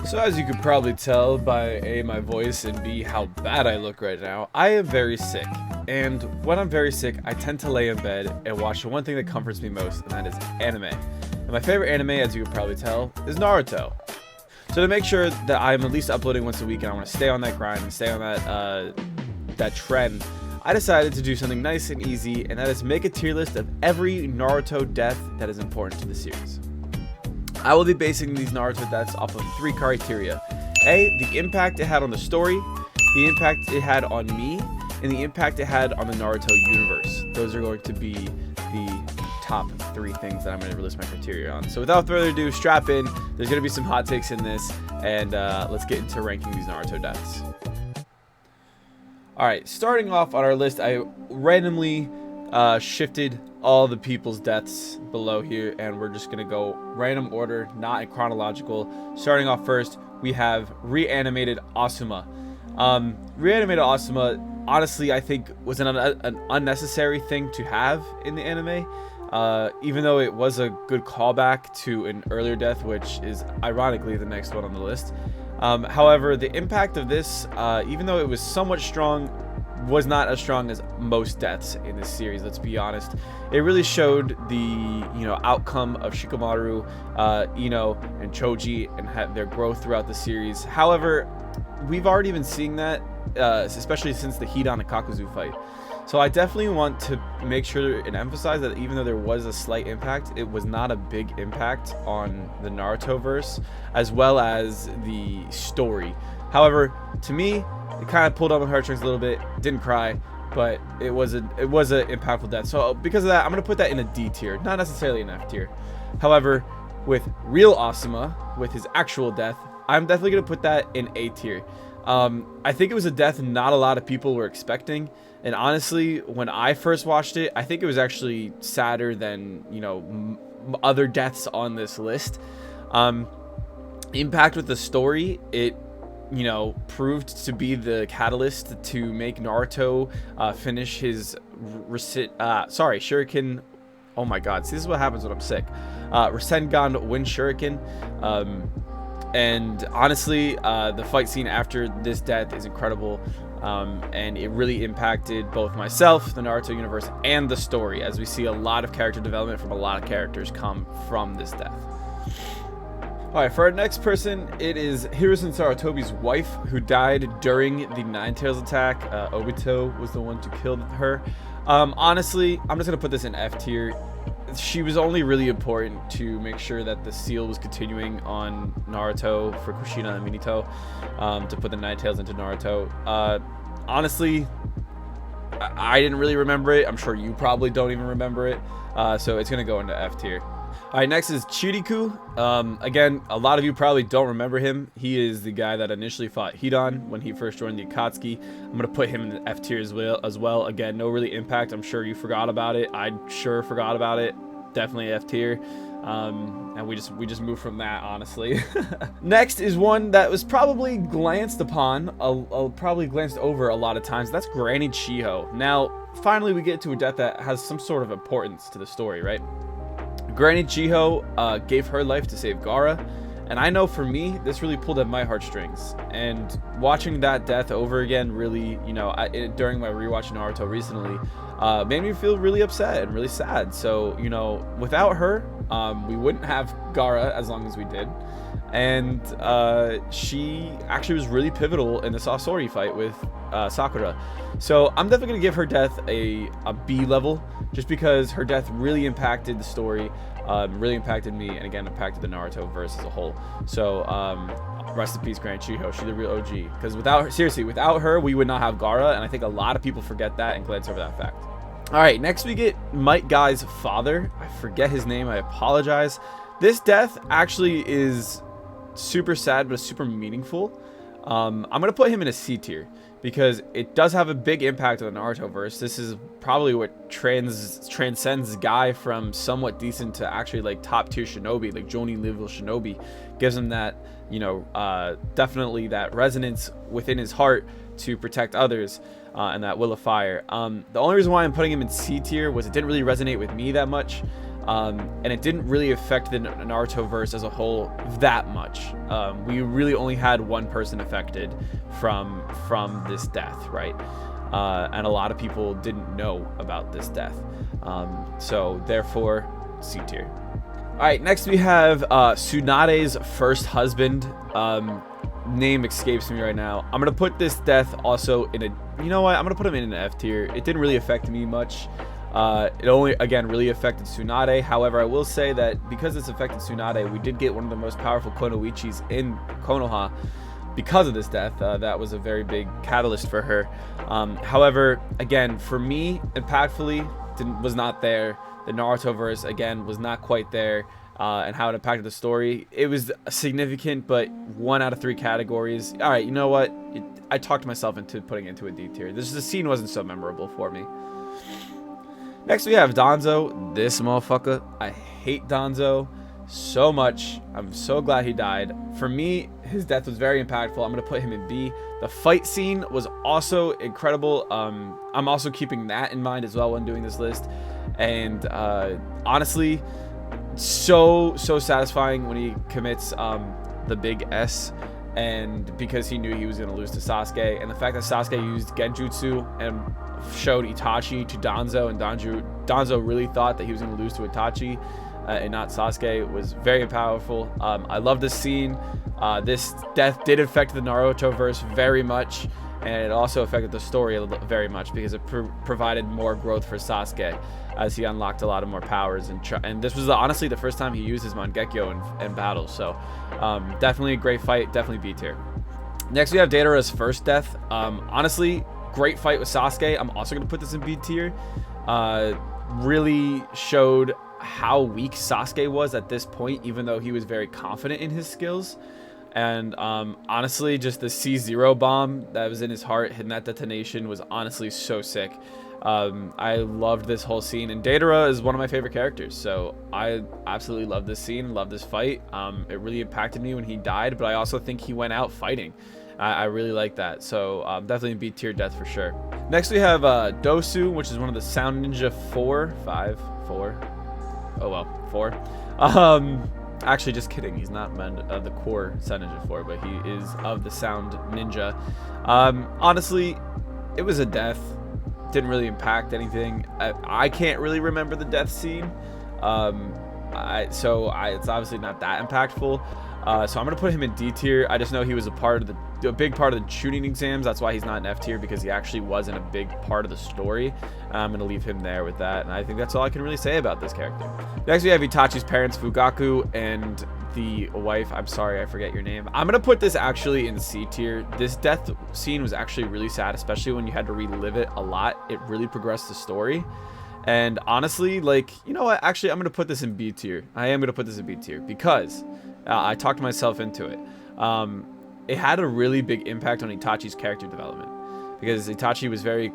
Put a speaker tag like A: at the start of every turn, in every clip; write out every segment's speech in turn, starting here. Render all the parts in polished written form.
A: So as you could probably tell by A, my voice, and B, how bad I look right now, I am very sick. And when I'm very sick, I tend to lay in bed and watch the one thing that comforts me most, and that is anime. And my favorite anime, as you could probably tell, is Naruto. So to make sure that I'm at least uploading once a week and I want to stay on that grind and stay on that trend, I decided to do something nice and easy, and that is make a tier list of every Naruto death that is important to the series. I will be basing these Naruto deaths off of 3 criteria. A, the impact it had on the story, the impact it had on me, and the impact it had on the Naruto universe. Those are going to be the top 3 things that I'm going to release my criteria on. So without further ado, strap in. There's going to be some hot takes in this, and let's get into ranking these Naruto deaths. Alright, starting off on our list, I randomly shifted all the people's deaths below here, and we're just gonna go random order, not in chronological. Starting off first, we have reanimated Asuma. Reanimated Asuma, honestly, I think was an unnecessary thing to have in the anime, even though it was a good callback to an earlier death, which is ironically the next one on the list. However, the impact of this, even though it was somewhat strong, was not as strong as most deaths in this series. Let's be honest. It really showed the outcome of Shikamaru, Ino, and Choji, and their growth throughout the series. However, we've already been seeing that, especially since the Hidan and Kakuzu fight. So I definitely want to make sure and emphasize that even though there was a slight impact, it was not a big impact on the Naruto verse as well as the story. However, to me, it kind of pulled on my heartstrings a little bit. Didn't cry, but it was a impactful death. So because of that, I'm gonna put that in a D tier, not necessarily an F tier. However, with real Asuma, with his actual death, I'm definitely gonna put that in A tier. I think it was a death not a lot of people were expecting, and honestly, when I first watched it, I think it was actually sadder than other deaths on this list. Impact with the story, it proved to be the catalyst to make Naruto finish his shuriken. Oh my god, see, this is what happens when I'm sick. Rasengan Wind Shuriken. And honestly, the fight scene after this death is incredible, and it really impacted both myself, the Naruto universe, and the story, as we see a lot of character development from a lot of characters come from this death. Alright, for our next person, it is Hiruzen Sarutobi's wife, who died during the Nine Tails attack. Obito was the one to kill her. Honestly, I'm just going to put this in F tier. She was only really important to make sure that the seal was continuing on Naruto for Kushina and Minato, to put the Nine Tails into Naruto. Honestly, I didn't really remember it. I'm sure you probably don't even remember it. So it's going to go into F tier. Alright, next is Chiriku. Again, a lot of you probably don't remember him. He is the guy that initially fought Hidan when he first joined the Akatsuki. I'm going to put him in the F tier as well. Again, no really impact. I'm sure you forgot about it. I sure forgot about it. Definitely F tier. And we just moved from that, honestly. Next is one that was probably glanced upon, probably glanced over a lot of times. That's Granny Chiho. Now, finally we get to a death that has some sort of importance to the story, right? Granny Chiho gave her life to save Gaara, and I know for me, this really pulled at my heartstrings. And watching that death over again really, during my rewatch Naruto recently, made me feel really upset and really sad. So, without her, we wouldn't have Gaara as long as we did. And she actually was really pivotal in the Sasori fight with Sakura. So I'm definitely going to give her death a B level, just because her death really impacted the story, really impacted me, and again impacted the Naruto verse as a whole. So rest in peace, Granny Chiho. She's the real OG. Because without her, we would not have Gaara, and I think a lot of people forget that and glance over that fact. Alright, next we get Might Guy's father. I forget his name, I apologize. This death actually is super sad, but super meaningful. I'm gonna put him in a C tier because it does have a big impact on the Naruto verse. This is probably what transcends Guy from somewhat decent to actually like top tier shinobi, like Jonin level shinobi. Gives him that, definitely that resonance within his heart to protect others, and that will of fire. The only reason why I'm putting him in C tier was it didn't really resonate with me that much. and it didn't really affect the Naruto verse as a whole that much. We really only had one person affected from this death, right? And a lot of people didn't know about this death, so therefore C tier. All right, next we have Tsunade's first husband. Name escapes me right now. I'm gonna put this death also in a, you know what, I'm gonna put him in an F tier. It didn't really affect me much. It only, again, really affected Tsunade. However, I will say that because this affected Tsunade, we did get one of the most powerful Konoichis in Konoha because of this death. That was a very big catalyst for her. However, again, for me, impactfully, was not there. The Naruto verse, again, was not quite there. And how it impacted the story, it was significant, but 1 out of 3 categories. All right, you know what? I talked myself into putting it into a D tier. The scene wasn't so memorable for me. Next, we have Danzo. This motherfucker. I hate Danzo so much. I'm so glad he died. For me, his death was very impactful. I'm going to put him in B. The fight scene was also incredible. I'm also keeping that in mind as well when doing this list. And honestly, so satisfying when he commits the big S, and because he knew he was going to lose to Sasuke, and the fact that Sasuke used Genjutsu and showed Itachi to Danzo, and Danzo really thought that he was going to lose to Itachi and not Sasuke, was very powerful. I love this scene. This death did affect the Naruto verse very much, and it also affected the story very much because it provided more growth for Sasuke as he unlocked a lot of more powers, and this was honestly the first time he used his Mangekyo in battle. So definitely a great fight, definitely B tier. Next we have Deidara's first death. Honestly, great fight with Sasuke. I'm also going to put this in B tier. Really showed how weak Sasuke was at this point, even though he was very confident in his skills. And honestly, just the C0 bomb that was in his heart, hitting that detonation, was honestly so sick. I loved this whole scene, and Deidara is one of my favorite characters, so I absolutely love this scene, love this fight. It really impacted me when he died, but I also think he went out fighting. I really like that, so definitely B tier death for sure. Next we have Dosu, which is one of the Sound Ninja 4. Actually, just kidding. He's not of the core Sound Ninja 4, but he is of the Sound Ninja. Honestly, it was a death. Didn't really impact anything. I can't really remember the death scene. It's obviously not that impactful. So I'm gonna put him in D tier. I just know he was a big part of the shooting exams. That's why he's not in F tier, because he actually wasn't a big part of the story. I'm gonna leave him there with that, and I think that's all I can really say about this character. Next we have Itachi's parents, Fugaku, and the wife. I'm sorry, I forget your name. I'm gonna put this actually in C tier. This death scene was actually really sad, especially when you had to relive it a lot. It really progressed the story. And honestly, like, you know what? Actually, I'm gonna put this in B tier. I am gonna put this in B tier because I talked myself into it. It had a really big impact on Itachi's character development, because Itachi was very,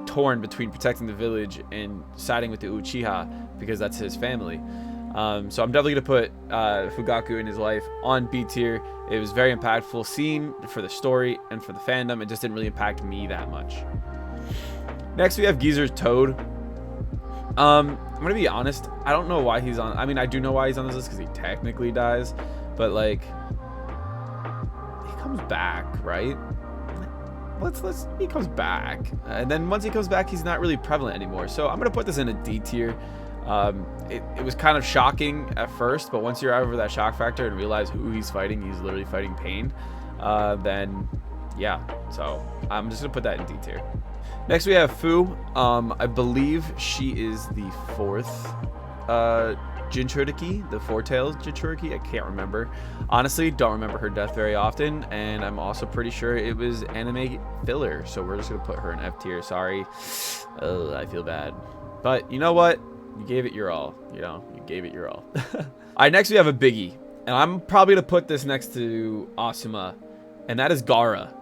A: torn between protecting the village and siding with the Uchiha because that's his family. So I'm definitely gonna put Fugaku and his life on B tier. It was very impactful scene for the story and for the fandom. It just didn't really impact me that much. Next we have Geezer's Toad. I'm gonna be honest, I don't know why he's on. I mean, I do know why he's on this list, because he technically dies, but like, he comes back, right? He comes back, and then once he comes back, he's not really prevalent anymore. So I'm gonna put this in a D tier. It was kind of shocking at first, but once you're over that shock factor and realize who he's fighting, he's literally fighting pain, then yeah, so I'm just gonna put that in D tier. Next we have Fu. I believe she is the 4th Jinchuriki, the Four-Tails Jinchuriki. I can't remember. Honestly, don't remember her death very often, and I'm also pretty sure it was anime filler, so we're just gonna put her in F tier. Sorry. I feel bad. But you know what? You gave it your all. You gave it your all. Alright, next we have a biggie, and I'm probably gonna put this next to Asuma, and that is Gaara.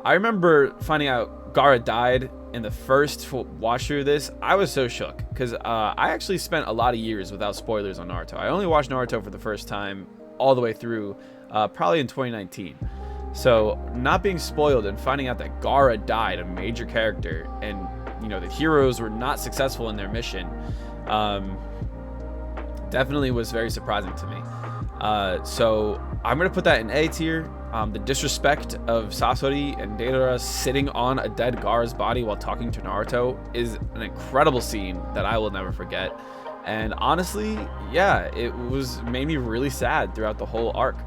A: I remember finding out Gaara died in the first watch through this. I was so shook, because I actually spent a lot of years without spoilers on Naruto. I only watched Naruto for the first time all the way through probably in 2019. So not being spoiled and finding out that Gaara died, a major character, and the heroes were not successful in their mission, definitely was very surprising to me. So I'm gonna put that in A tier. The disrespect of Sasori and Deidara sitting on a dead Gaara's body while talking to Naruto is an incredible scene that I will never forget. And honestly, yeah, it made me really sad throughout the whole arc.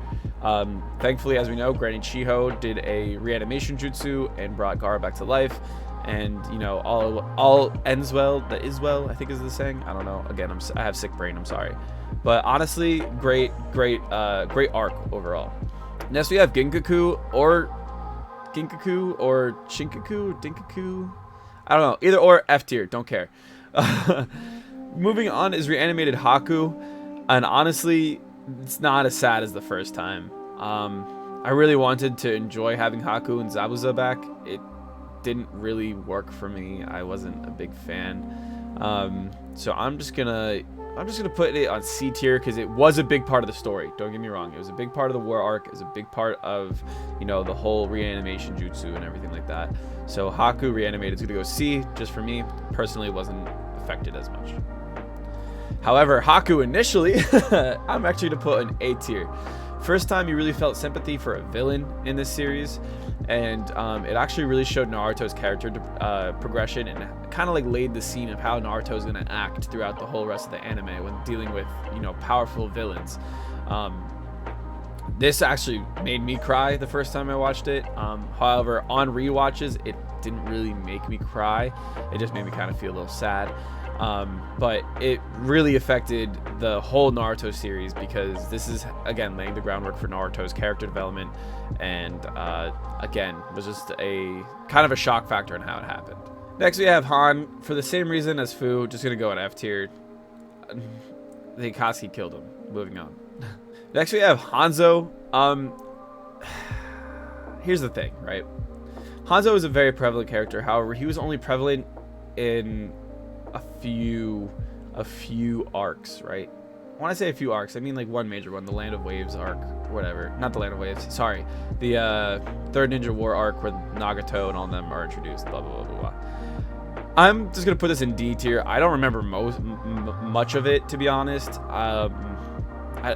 A: Thankfully, as we know, Granny Chiho did a reanimation jutsu and brought Gaara back to life. And you know, all ends well that is well, I think is the saying. I don't know. Again, I have sick brain. I'm sorry. But honestly, great arc overall. Next we have Ginkaku or Shinkaku, Dinkaku. I don't know. Either or, F tier. Don't care. Moving on is reanimated Haku, and honestly, it's not as sad as the first time. I really wanted to enjoy having Haku and Zabuza back. It didn't really work for me. I wasn't a big fan. So I'm just gonna put it on C tier because it was a big part of the story. Don't get me wrong. It was a big part of the war arc. It was a big part of, you know, the whole reanimation jutsu and everything like that. So Haku reanimated is gonna go C. Just for me, personally, wasn't affected as much. However, Haku initially, I'm actually to put an A tier. First time you really felt sympathy for a villain in this series, and it actually really showed Naruto's character progression and kind of like laid the scene of how Naruto's going to act throughout the whole rest of the anime when dealing with, you know, powerful villains. This actually made me cry the first time I watched it. However, on rewatches, it didn't really make me cry. It just made me kind of feel a little sad. But it really affected the whole Naruto series because this is, again, laying the groundwork for Naruto's character development, and again, was just a kind of a shock factor in how it happened. Next we have Han. For the same reason as Fu, just gonna go in F tier. The Akatsuki killed him. Moving on. Next we have Hanzo. Here's the thing, right? Hanzo is a very prevalent character. However, he was only prevalent in a few arcs, right? When I say a few arcs, I mean like one major one, the Land of Waves arc, whatever. Not the Land of Waves, sorry. The Third Ninja War arc where Nagato and all of them are introduced, blah, blah, blah, blah, blah. I'm just going to put this in D tier. I don't remember much of it, to be honest.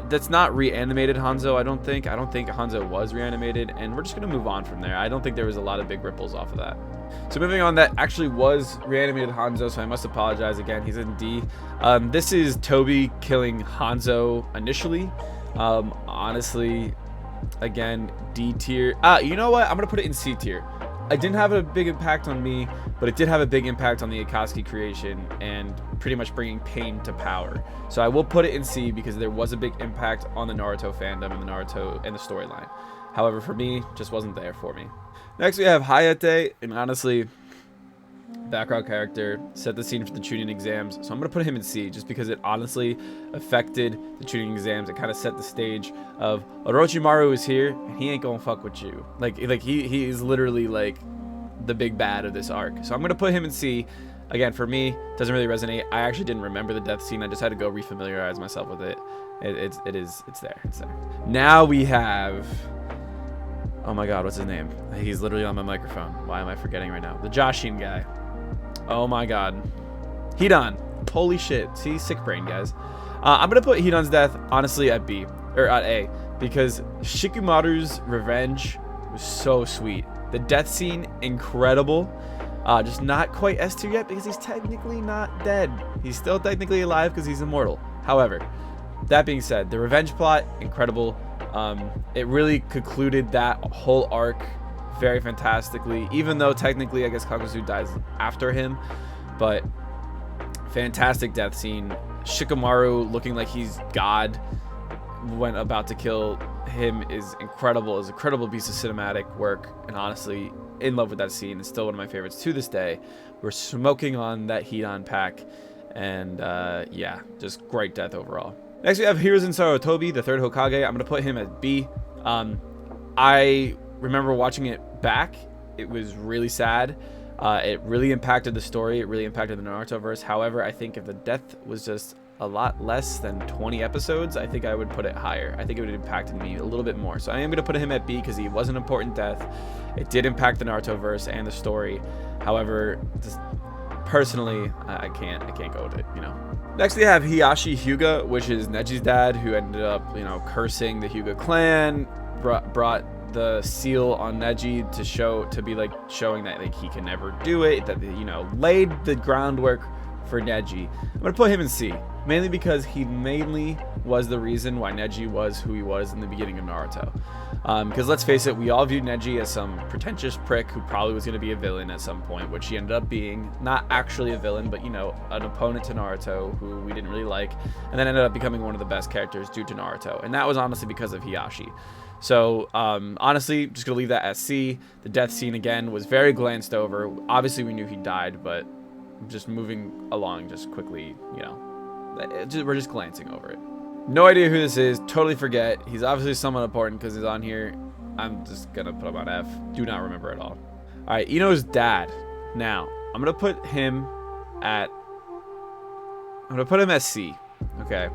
A: That's not reanimated Hanzo, I don't think. I don't think Hanzo was reanimated, and we're just going to move on from there. I don't think there was a lot of big ripples off of that. So moving on, that actually was reanimated Hanzo, so I must apologize again. He's in D. This is Toby killing Hanzo initially. Honestly, again, D tier. You know what? I'm going to put it in C tier. It didn't have a big impact on me, but it did have a big impact on the Akatsuki creation and pretty much bringing pain to power. So I will put it in C because there was a big impact on the Naruto fandom and the Naruto and the storyline. However, for me, just wasn't there for me. Next, we have Hayate, and honestly, background character, set the scene for the Chunin exams. So I'm going to put him in C just because it honestly affected the Chunin exams. It kind of set the stage of Orochimaru is here, and he ain't going to fuck with you. Like he is literally like the big bad of this arc. So I'm going to put him in C. Again, for me, doesn't really resonate. I actually didn't remember the death scene. I just had to go refamiliarize myself with it. It's there. Now we have... Oh my god, what's his name? He's literally on my microphone. Why am I forgetting right now? The Joshin guy. Oh my god. Hidan. Holy shit. See, sick brain, guys. I'm going to put Hidan's death, honestly, at B. Or at A. Because Shikamaru's revenge was so sweet. The death scene, incredible. Just not quite S tier yet because he's technically not dead. He's still technically alive because he's immortal. However, that being said, the revenge plot, incredible. It really concluded that whole arc very fantastically, even though technically I guess Kakuzu dies after him, but fantastic death scene. Shikamaru looking like he's God when about to kill him is incredible. It's a incredible piece of cinematic work, and honestly in love with that scene. It's still one of my favorites to this day. We're smoking on that Hidan pack, and yeah, just great death overall. Next we have Hiruzen Sarutobi, the third Hokage. I'm going to put him at B. I remember watching it back. It was really sad. It really impacted the story. It really impacted the Naruto-verse. However, I think if the death was just a lot less than 20 episodes, I think I would put it higher. I think it would have impacted me a little bit more. So I am going to put him at B because he was an important death. It did impact the Naruto-verse and the story. However, just personally, I can't go with it, you know. Next we have Hiyashi Hyuga, which is Neji's dad, who ended up, you know, cursing the Hyuga clan, brought the seal on Neji to be like showing that like he can never do it, that, you know, laid the groundwork for Neji. I'm gonna put him in C, mainly because he mainly was the reason why Neji was who he was in the beginning of Naruto. Because let's face it, we all viewed Neji as some pretentious prick who probably was going to be a villain at some point, which he ended up being. Not actually a villain, but, you know, an opponent to Naruto who we didn't really like, and then ended up becoming one of the best characters due to Naruto. And that was honestly because of Hiyashi. So, honestly, just going to leave that as C. The death scene, again, was very glanced over. Obviously, we knew he died, but just moving along just quickly, you know, we're just glancing over it. No idea who this is. Totally forget. He's obviously somewhat important because he's on here. I'm just going to put him on F. Do not remember at all. All right, Ino's dad. Now, I'm going to put him at C, okay?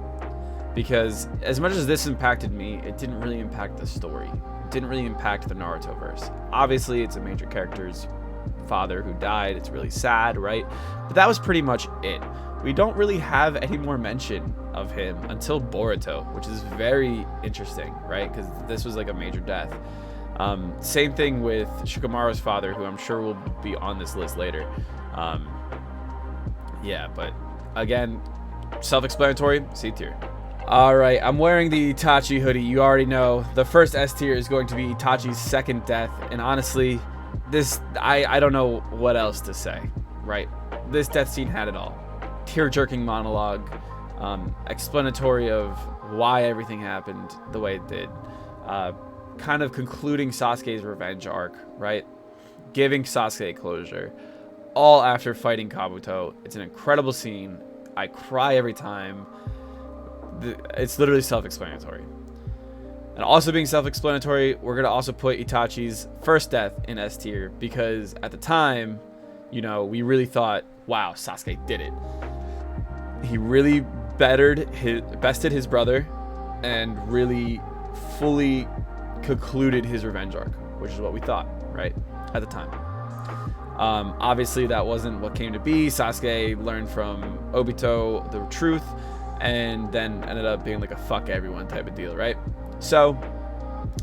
A: Because as much as this impacted me, it didn't really impact the story. It didn't really impact the Naruto-verse. Obviously, it's a major character's father who died. It's really sad, right? But that was pretty much it. We don't really have any more mention of him until Boruto, which is very interesting, right? Because this was like a major death. Same thing with Shikamaru's father, who I'm sure will be on this list later. Yeah, but again, self-explanatory, C tier. Alright, I'm wearing the Itachi hoodie. You already know. The first S tier is going to be Itachi's second death. And honestly, this, I don't know what else to say, right? This death scene had it all. Tear-jerking monologue, explanatory of why everything happened the way it did, kind of concluding Sasuke's revenge arc, right? Giving Sasuke closure, all after fighting Kabuto. It's an incredible scene. I cry every time. It's literally self-explanatory. And also being self-explanatory, we're going to also put Itachi's first death in S tier, because at the time, you know, we really thought, wow, Sasuke did it. He really bested his brother and really fully concluded his revenge arc, which is what we thought, right, at the time. Obviously, that wasn't what came to be. Sasuke learned from Obito the truth, and then ended up being like a fuck everyone type of deal, right? So,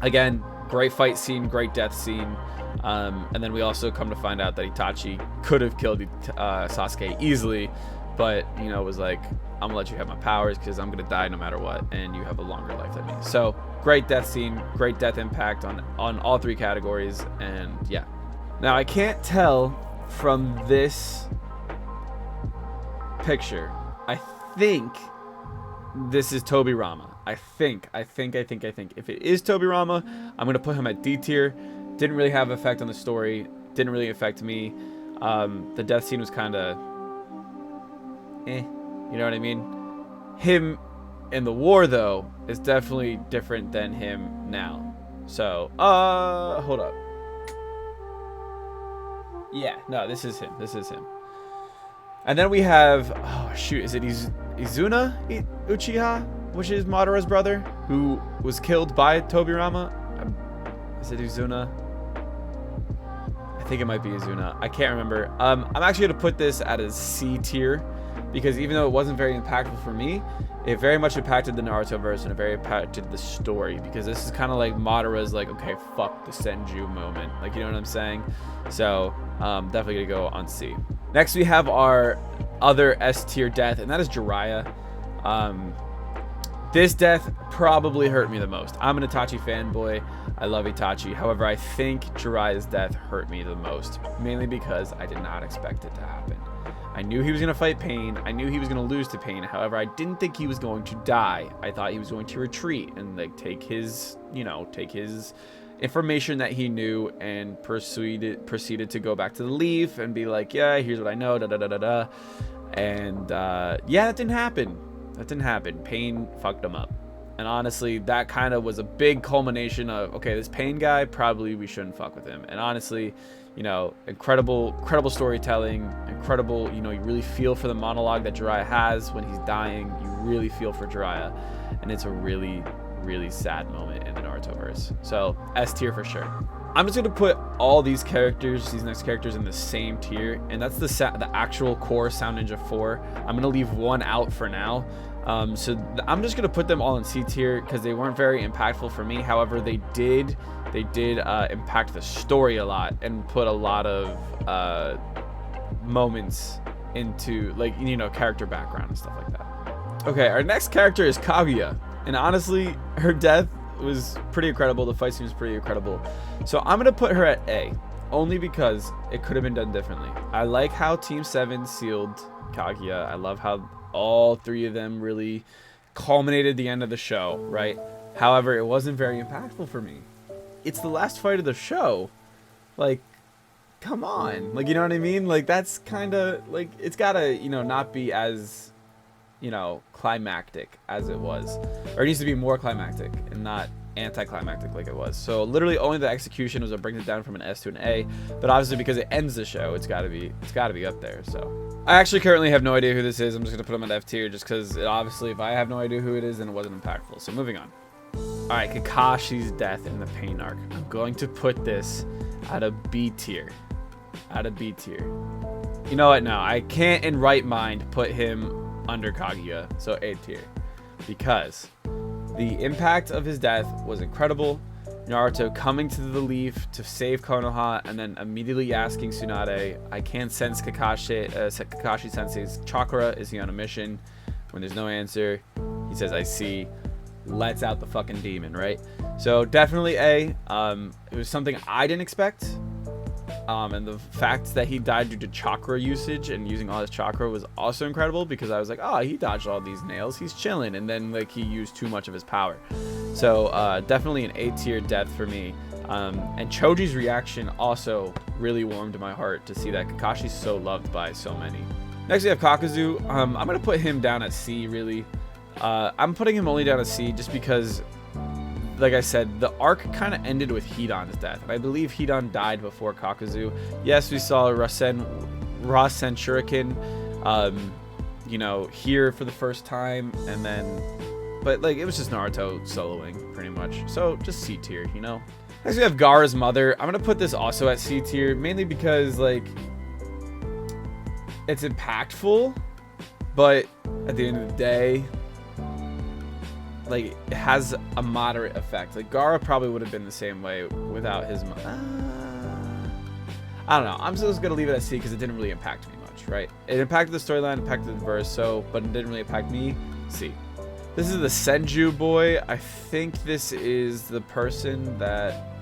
A: again, great fight scene, great death scene. And then we also come to find out that Itachi could have killed Sasuke easily, but, you know, was like, I'm gonna let you have my powers because I'm gonna die no matter what, and you have a longer life than me. So, great death scene, great death impact on all three categories, and yeah. Now, I can't tell from this picture. I think this is Tobirama. I think. If it is Tobirama, I'm gonna put him at D tier. Didn't really have an effect on the story. Didn't really affect me. The death scene was kind of you know what I mean? Him in the war, though, is definitely different than him now. So, hold up. Yeah, no, this is him. And then we have, oh shoot, is it Izuna Uchiha, which is Madara's brother, who was killed by Tobirama? Is it Izuna? I think it might be Izuna. I can't remember. I'm actually going to put this at a C tier, because even though it wasn't very impactful for me, it very much impacted the Naruto verse, and it very impacted the story, because this is kind of like Madara's like, okay, fuck the Senju moment. Like, you know what I'm saying? So, definitely going to go on C. Next, we have our other S tier death, and that is Jiraiya. This death probably hurt me the most. I'm an Itachi fanboy. I love Itachi. However, I think Jiraiya's death hurt me the most, mainly because I did not expect it to happen. I knew he was going to fight Pain. I knew he was going to lose to Pain. However, I didn't think he was going to die. I thought he was going to retreat and like take his information that he knew and proceeded to go back to the Leaf and be like, yeah, here's what I know, da-da-da-da-da. And yeah, that didn't happen. Pain fucked him up. And honestly, that kind of was a big culmination of, okay, this Pain guy, probably we shouldn't fuck with him. And honestly, you know, incredible storytelling, incredible, you know, you really feel for the monologue that Jiraiya has when he's dying. You really feel for Jiraiya. And it's a really, really sad moment in the Naruto verse. So, S tier for sure. I'm just gonna put all these characters, these next characters, in the same tier, and that's the actual core Sound Ninja 4. I'm gonna leave one out for now. So I'm just gonna put them all in C tier because they weren't very impactful for me. However, they did impact the story a lot and put a lot of moments into, like, you know, character background and stuff like that. Okay, our next character is Kaguya, and honestly, her death was pretty incredible. The fight scene was pretty incredible. So I'm gonna put her at A, only because it could have been done differently. I like how Team 7 sealed Kaguya. I love how all three of them really culminated the end of the show, right? However, it wasn't very impactful for me. It's the last fight of the show. Like, come on. Like, you know what I mean? Like, that's kind of, like, it's gotta, you know, not be as, you know, climactic as it was. Or it needs to be more climactic and not anticlimactic like it was. So literally only the execution was what brings it down from an S to an A, but obviously because it ends the show, it's gotta be up there. So I actually currently have no idea who this is. I'm just gonna put him at F tier just because obviously if I have no idea who it is, then it wasn't impactful. So moving on. Alright, Kakashi's death in the pain arc. I'm going to put this at a B tier. At a B tier. You know what? No, I can't in right mind put him under Kaguya, so A tier, because the impact of his death was incredible. Naruto coming to the leaf to save Konoha and then immediately asking Tsunade, I can't sense Kakashi Sensei's chakra. Is he on a mission? When there's no answer, he says, I see. Lets out the fucking demon, right? So definitely A. It was something I didn't expect. And the fact that he died due to chakra usage and using all his chakra was also incredible, because I was like, oh, he dodged all these nails, he's chilling, and then like he used too much of his power. So definitely an A tier death for me. And Choji's reaction also really warmed my heart to see that Kakashi's so loved by so many. Next we have Kakuzu. I'm gonna put him down at C, really. I'm putting him only down at C just because, like I said, the arc kind of ended with Hidan's death. And I believe Hidan died before Kakuzu. Yes, we saw Rasen Shuriken, you know, here for the first time. And then, but like, it was just Naruto soloing pretty much. So just C tier, you know. Next we have Gaara's mother. I'm going to put this also at C tier, mainly because like, it's impactful, but at the end of the day, like, it has a moderate effect. Like, Gaara probably would have been the same way without his I don't know. I'm just gonna leave it at C because it didn't really impact me much, right? It impacted the storyline, impacted the verse, so, but it didn't really impact me. C. This is the Senju boy. I think this is the person that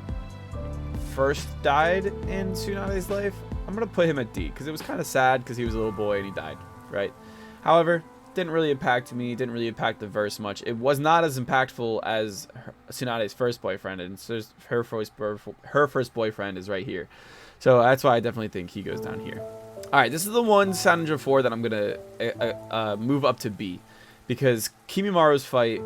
A: first died in Tsunade's life. I'm gonna put him at D because it was kind of sad because he was a little boy and he died, right? However, didn't really impact me, didn't really impact the verse much. It was not as impactful as Tsunade's first boyfriend, and so her first boyfriend is right here. So that's why I definitely think he goes down here. Alright, this is the one Sound Ninja 4 that I'm going to move up to B, because Kimimura's fight,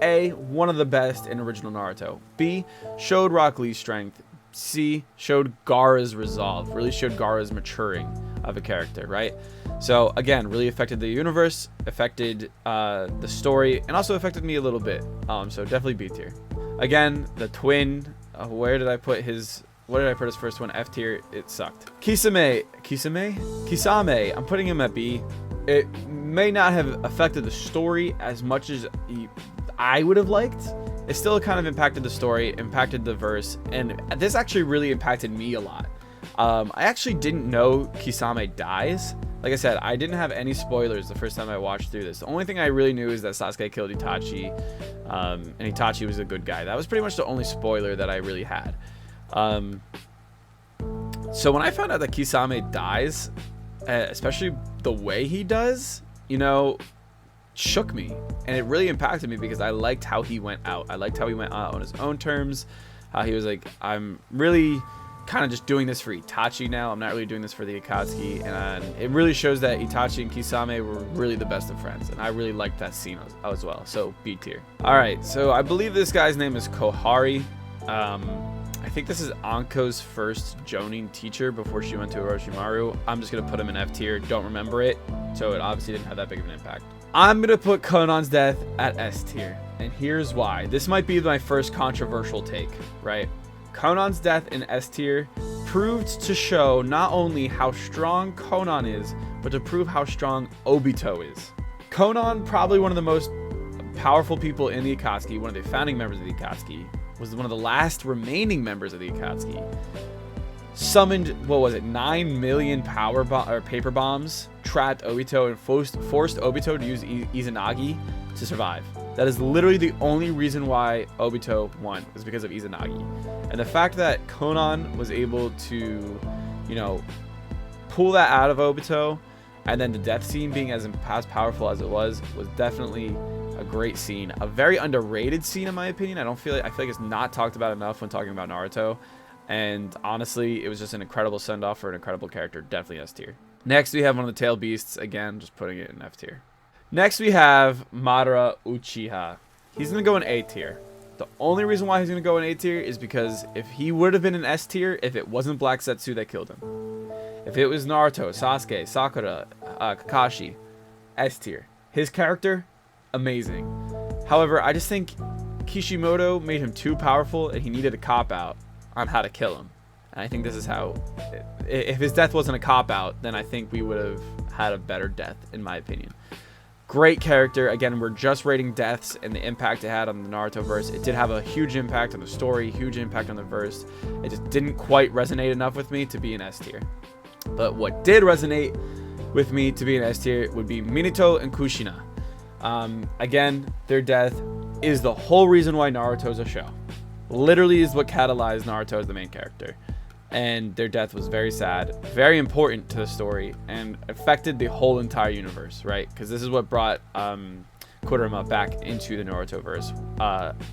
A: A, one of the best in original Naruto. B, showed Rock Lee's strength. C, showed Gaara's resolve, really showed Gaara's maturing of a character, right? So again, really affected the universe, affected the story, and also affected me a little bit. So definitely B tier. Again, the twin. Where did I put his? What did I put his first one? F tier. It sucked. Kisame. I'm putting him at B. It may not have affected the story as much as I would have liked. It still kind of impacted the story, impacted the verse, and this actually really impacted me a lot. I actually didn't know Kisame dies. Like I said, I didn't have any spoilers the first time I watched through this. The only thing I really knew is that Sasuke killed Itachi, and Itachi was a good guy. That was pretty much the only spoiler that I really had. So when I found out that Kisame dies, especially the way he does, you know, shook me, and it really impacted me because I liked how he went out. I liked how he went out on his own terms. How he was like, I'm really kind of just doing this for Itachi now. I'm not really doing this for the Akatsuki, and it really shows that Itachi and Kisame were really the best of friends, and I really liked that scene as well. So B tier. All right, so I believe this guy's name is Kohari. I think this is Anko's first Jonin teacher before she went to Orochimaru. I'm just gonna put him in F tier. Don't remember it, so it obviously didn't have that big of an impact. I'm gonna put Konan's death at S tier, and here's why. This might be my first controversial take, right? Conan's death in S tier proved to show not only how strong Conan is, but to prove how strong Obito is. Conan, probably one of the most powerful people in the Akatsuki, one of the founding members of the Akatsuki, was one of the last remaining members of the Akatsuki. Summoned, what was it, 9 million paper bombs, trapped Obito, and forced Obito to use Izanagi to survive. That is literally the only reason why Obito won, was because of Izanagi. And the fact that Conan was able to, you know, pull that out of Obito, and then the death scene being as powerful as it was definitely a great scene. A very underrated scene in my opinion. I feel like it's not talked about enough when talking about Naruto. And honestly, it was just an incredible send-off for an incredible character. Definitely S tier. Next, we have one of the tail beasts. Again, just putting it in F tier. Next, we have Madara Uchiha. He's going to go in A tier. The only reason why he's going to go in A tier is because if he would have been in S tier, if it wasn't Black Zetsu that killed him. If it was Naruto, Sasuke, Sakura, Kakashi, S tier. His character, amazing. However, I just think Kishimoto made him too powerful and he needed a cop-out on how to kill him. And I think this is how, if his death wasn't a cop-out, then I think we would have had a better death, in my opinion. Great character. Again, we're just rating deaths and the impact it had on the Naruto verse. It did have a huge impact on the story, huge impact on the verse. It just didn't quite resonate enough with me to be an S tier. But what did resonate with me to be an S tier would be Minato and Kushina. Again, their death is the whole reason why Naruto's a show. Literally is what catalyzed Naruto as the main character. And their death was very sad, very important to the story, and affected the whole entire universe, right? Because this is what brought Kurama back into the Naruto verse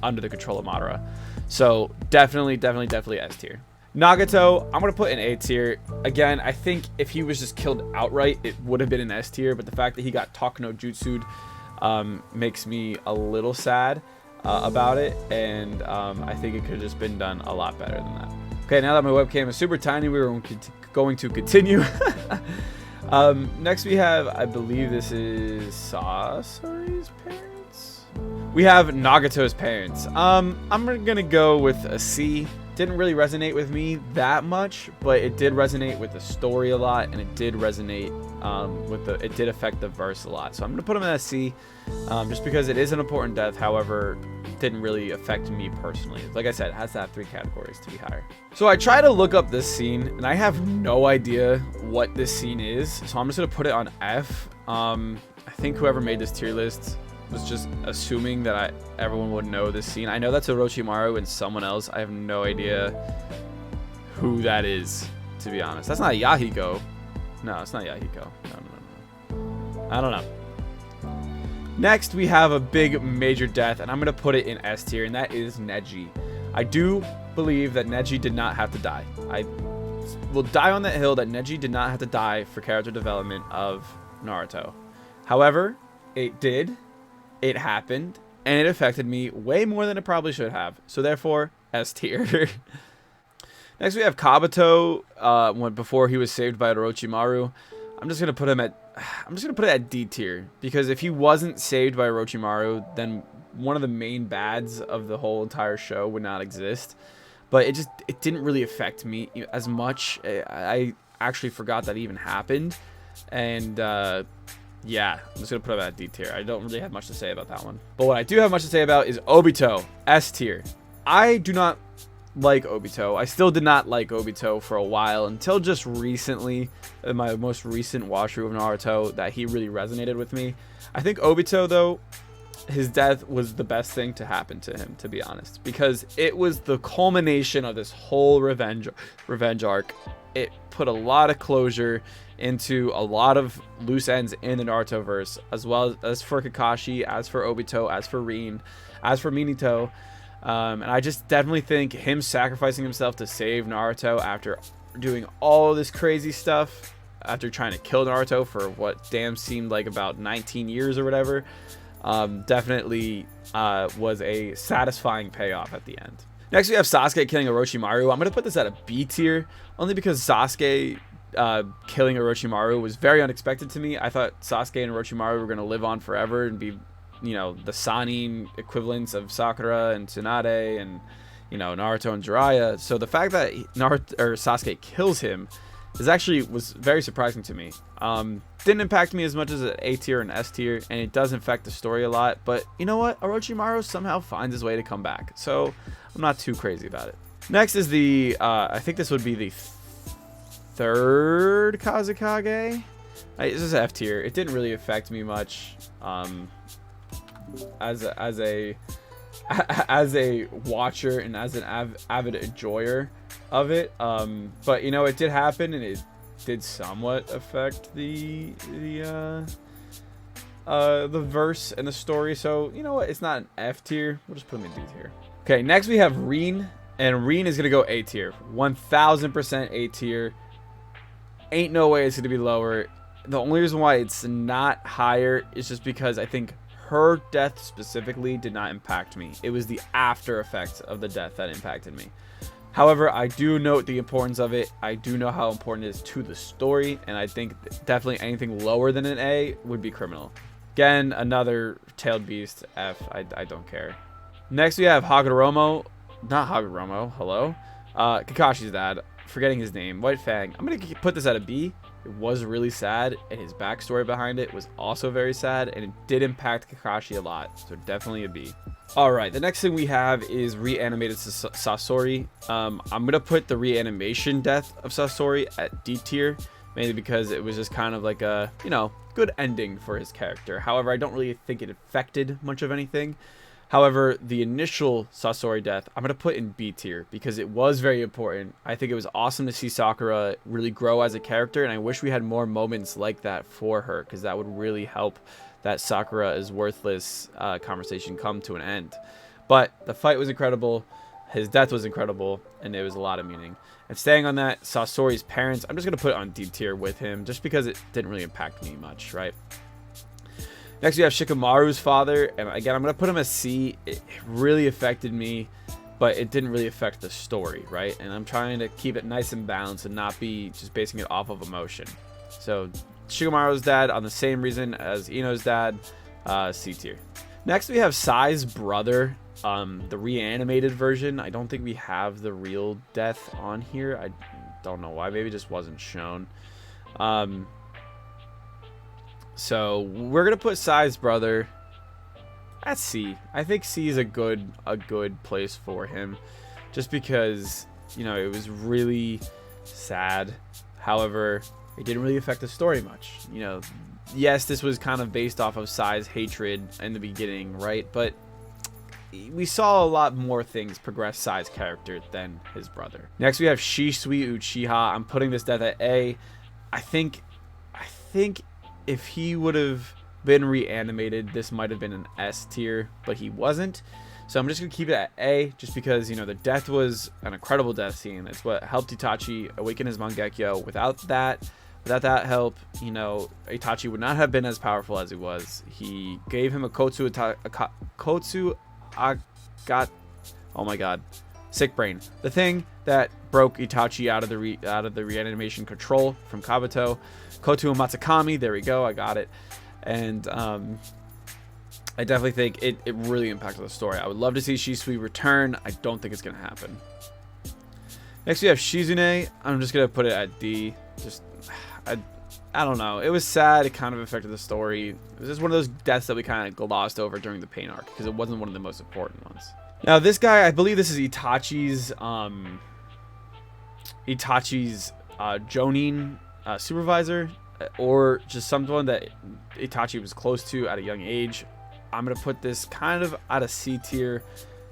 A: under the control of Madara. So definitely S tier. Nagato, I'm going to put in A tier. Again, I think if he was just killed outright, it would have been an S tier, but the fact that he got Takuno Jutsu'd makes me a little sad about it, and I think it could have just been done a lot better than that. Okay, now that my webcam is super tiny, we were going to continue. Next we have, I believe this is Sasori's parents? We have Nagato's parents. I'm gonna go with a C. Didn't really resonate with me that much, but it did resonate with the story a lot, and it did resonate it did affect the verse a lot. So I'm gonna put him in a C, just because it is an important death. However, didn't really affect me personally. Like I said, it has to have 3 categories to be higher. So I try to look up this scene, and I have no idea what this scene is. So I'm just gonna put it on F. I think whoever made this tier list was just assuming that everyone would know this scene. I know that's Orochimaru and someone else. I have no idea who that is, to be honest. That's not Yahiko. No, it's not Yahiko. No. I don't know. Next, we have a big major death, and I'm going to put it in S tier, and that is Neji. I do believe that Neji did not have to die. I will die on that hill that Neji did not have to die for character development of Naruto. However, it did. It happened, and it affected me way more than it probably should have. So therefore, S tier. Next, we have Kabuto. Before he was saved by Orochimaru, I'm just gonna put it at D tier, because if he wasn't saved by Orochimaru, then one of the main bads of the whole entire show would not exist. But it didn't really affect me as much. I actually forgot that even happened, and yeah, I'm just gonna put it at D tier. I don't really have much to say about that one. But what I do have much to say about is Obito, S tier. I do not like Obito. I still did not like Obito for a while, until just recently, in my most recent watch through of Naruto, that he really resonated with me. I think Obito, though, his death was the best thing to happen to him, to be honest, because it was the culmination of this whole revenge arc. It put a lot of closure into a lot of loose ends in the Naruto verse, as well as for Kakashi, as for Obito, as for Rin, as for Minato. And I just definitely think him sacrificing himself to save Naruto after doing all this crazy stuff, after trying to kill Naruto for what damn seemed like about 19 years or whatever, definitely was a satisfying payoff at the end. Next, we have Sasuke killing Orochimaru. I'm going to put this at a B tier, only because Sasuke killing Orochimaru was very unexpected to me. I thought Sasuke and Orochimaru were going to live on forever and be, you know, the Sanin equivalents of Sakura and Tsunade, and, you know, Naruto and Jiraiya. So the fact that Naruto or Sasuke kills him was very surprising to me. Didn't impact me as much as an A tier and S tier, and it does affect the story a lot. But you know what? Orochimaru somehow finds his way to come back, so I'm not too crazy about it. Next is the I think this would be the third Kazekage. It's just F tier. It didn't really affect me much as a watcher and as an avid enjoyer of it. But you know, it did happen, and it did somewhat affect the verse and the story. So you know what? It's not an F tier. We'll just put him in D tier. Okay, next we have Rin, and Rin is gonna go A tier. 1000% A tier. Ain't no way it's gonna be lower. The only reason why it's not higher is just because I think her death specifically did not impact me. It was the after effects of the death that impacted me. However, I do note the importance of it. I do know how important it is to the story, and I think definitely anything lower than an A would be criminal. Again, another tailed beast, F. I don't care. Next we have Hagoromo. Not Hagoromo, hello? Kakashi's dad. Forgetting his name. White Fang. I'm going to put this at a B. It was really sad, and his backstory behind it was also very sad, and it did impact Kakashi a lot, so definitely a B. Alright, the next thing we have is reanimated Sasori. I'm going to put the reanimation death of Sasori at D tier, mainly because it was just kind of like a, you know, good ending for his character. However, I don't really think it affected much of anything. However, the initial Sasori death, I'm going to put in B tier because it was very important. I think it was awesome to see Sakura really grow as a character, and I wish we had more moments like that for her, because that would really help that Sakura is worthless conversation come to an end. But the fight was incredible, his death was incredible, and it was a lot of meaning. And staying on that, Sasori's parents, I'm just going to put it on D tier with him, just because it didn't really impact me much, right? Next, we have Shikamaru's father, and again, I'm going to put him as C. It really affected me, but it didn't really affect the story, right? And I'm trying to keep it nice and balanced and not be just basing it off of emotion. So, Shikamaru's dad, on the same reason as Ino's dad, C tier. Next, we have Sai's brother, the reanimated version. I don't think we have the real death on here. I don't know why. Maybe it just wasn't shown. So we're gonna put Sai's brother at C. I think C is a good place for him, just because, you know, it was really sad. However, it didn't really affect the story much. You know, yes, this was kind of based off of Sai's hatred in the beginning, right? But we saw a lot more things progress Sai's character than his brother. Next, we have Shisui Uchiha. I'm putting this death at A. I think if he would have been reanimated, this might have been an S tier, but he wasn't. So I'm just going to keep it at A, just because, you know, the death was an incredible death scene. It's what helped Itachi awaken his Mangekyo. Without that help, you know, Itachi would not have been as powerful as he was. He gave him a Kotsu Agat. Oh my god. Sick brain. The thing that broke Itachi out of the reanimation control from Kabuto. Kotu Matsukami, there we go, I got it. And I definitely think it really impacted the story. I would love to see Shisui return. I don't think it's going to happen. Next we have Shizune. I'm just going to put it at D. Just, I don't know. It was sad. It kind of affected the story. It was just one of those deaths that we kind of glossed over during the pain arc, because it wasn't one of the most important ones. Now this guy, I believe this is Itachi's Jonin supervisor, or just someone that Itachi was close to at a young age. I'm gonna put this kind of at a C tier.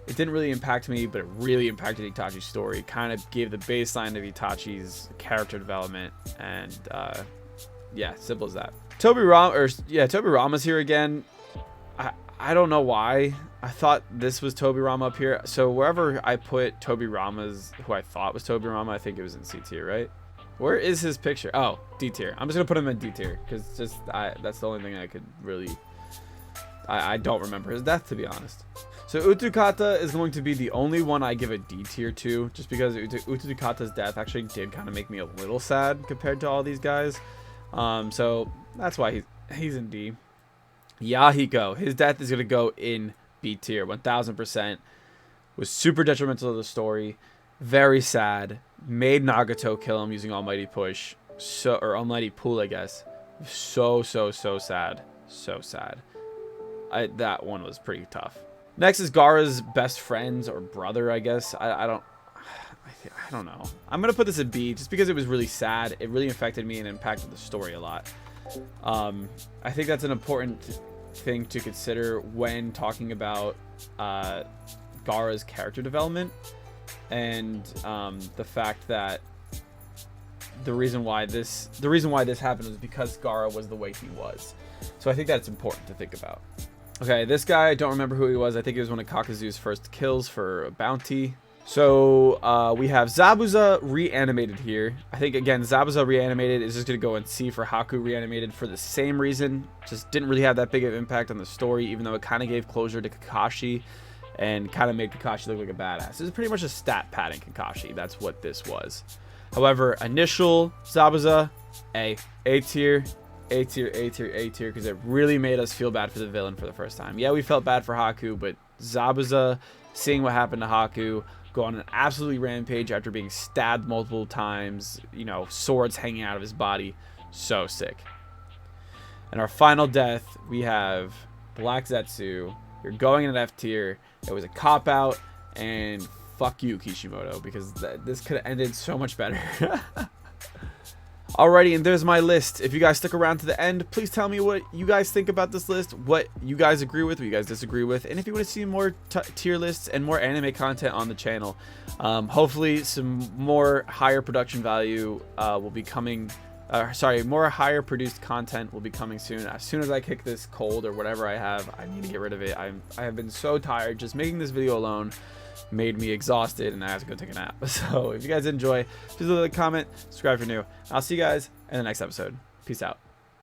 A: It didn't really impact me, but it really impacted Itachi's story. Kind of gave the baseline of Itachi's character development, and yeah, simple as that. Tobirama's here again. I don't know why I thought this was Tobirama up here. So wherever I put Tobirama's, who I thought was Tobirama, I think it was in C tier, right? Where is his picture? Oh, D tier. I'm just gonna put him in D tier, because that's the only thing I could really. I don't remember his death, to be honest. So Utukata is going to be the only one I give a D tier to, just because Utukata's death actually did kind of make me a little sad compared to all these guys. So that's why he's in D. Yahiko, his death is gonna go in B tier, 1000%. was super detrimental to the story. Very sad. Made Nagato kill him using Almighty Push. Or Almighty Pull, I guess. So sad. So sad. That one was pretty tough. Next is Gaara's best friends or brother, I guess. I don't know. I'm gonna put this at B just because it was really sad. It really affected me and impacted the story a lot. I think that's an important thing to consider when talking about Gaara's character development, and the fact that the reason why this happened was because Gaara was the way he was. So I think that's important to think about. Okay, this guy, I don't remember who he was. I think he was one of Kakazu's first kills for a bounty. So we have Zabuza reanimated here. I think, again, Zabuza reanimated is just going to go in C for Haku reanimated for the same reason. Just didn't really have that big of an impact on the story, even though it kind of gave closure to Kakashi and kind of made Kakashi look like a badass. This is pretty much a stat padding Kakashi. That's what this was. However, initial Zabuza, A tier. A tier, A tier, A tier, because it really made us feel bad for the villain for the first time. Yeah, we felt bad for Haku, but Zabuza, seeing what happened to Haku, go on an absolutely rampage after being stabbed multiple times, you know, swords hanging out of his body, so sick. And our final death, we have Black Zetsu. You're going in an F tier. It was a cop-out, and fuck you, Kishimoto, because this could have ended so much better. Alrighty, and there's my list. If you guys stick around to the end, please tell me what you guys think about this list, what you guys agree with, what you guys disagree with, and if you want to see more tier lists and more anime content on the channel. Hopefully some more higher production value will be coming, more higher produced content will be coming soon. As soon as I kick this cold or whatever I have, I need to get rid of it. I have been so tired. Just making this video alone made me exhausted, and I have to go take a nap. So if you guys enjoy, please leave a comment, subscribe if you're new. I'll see you guys in the next episode. Peace out.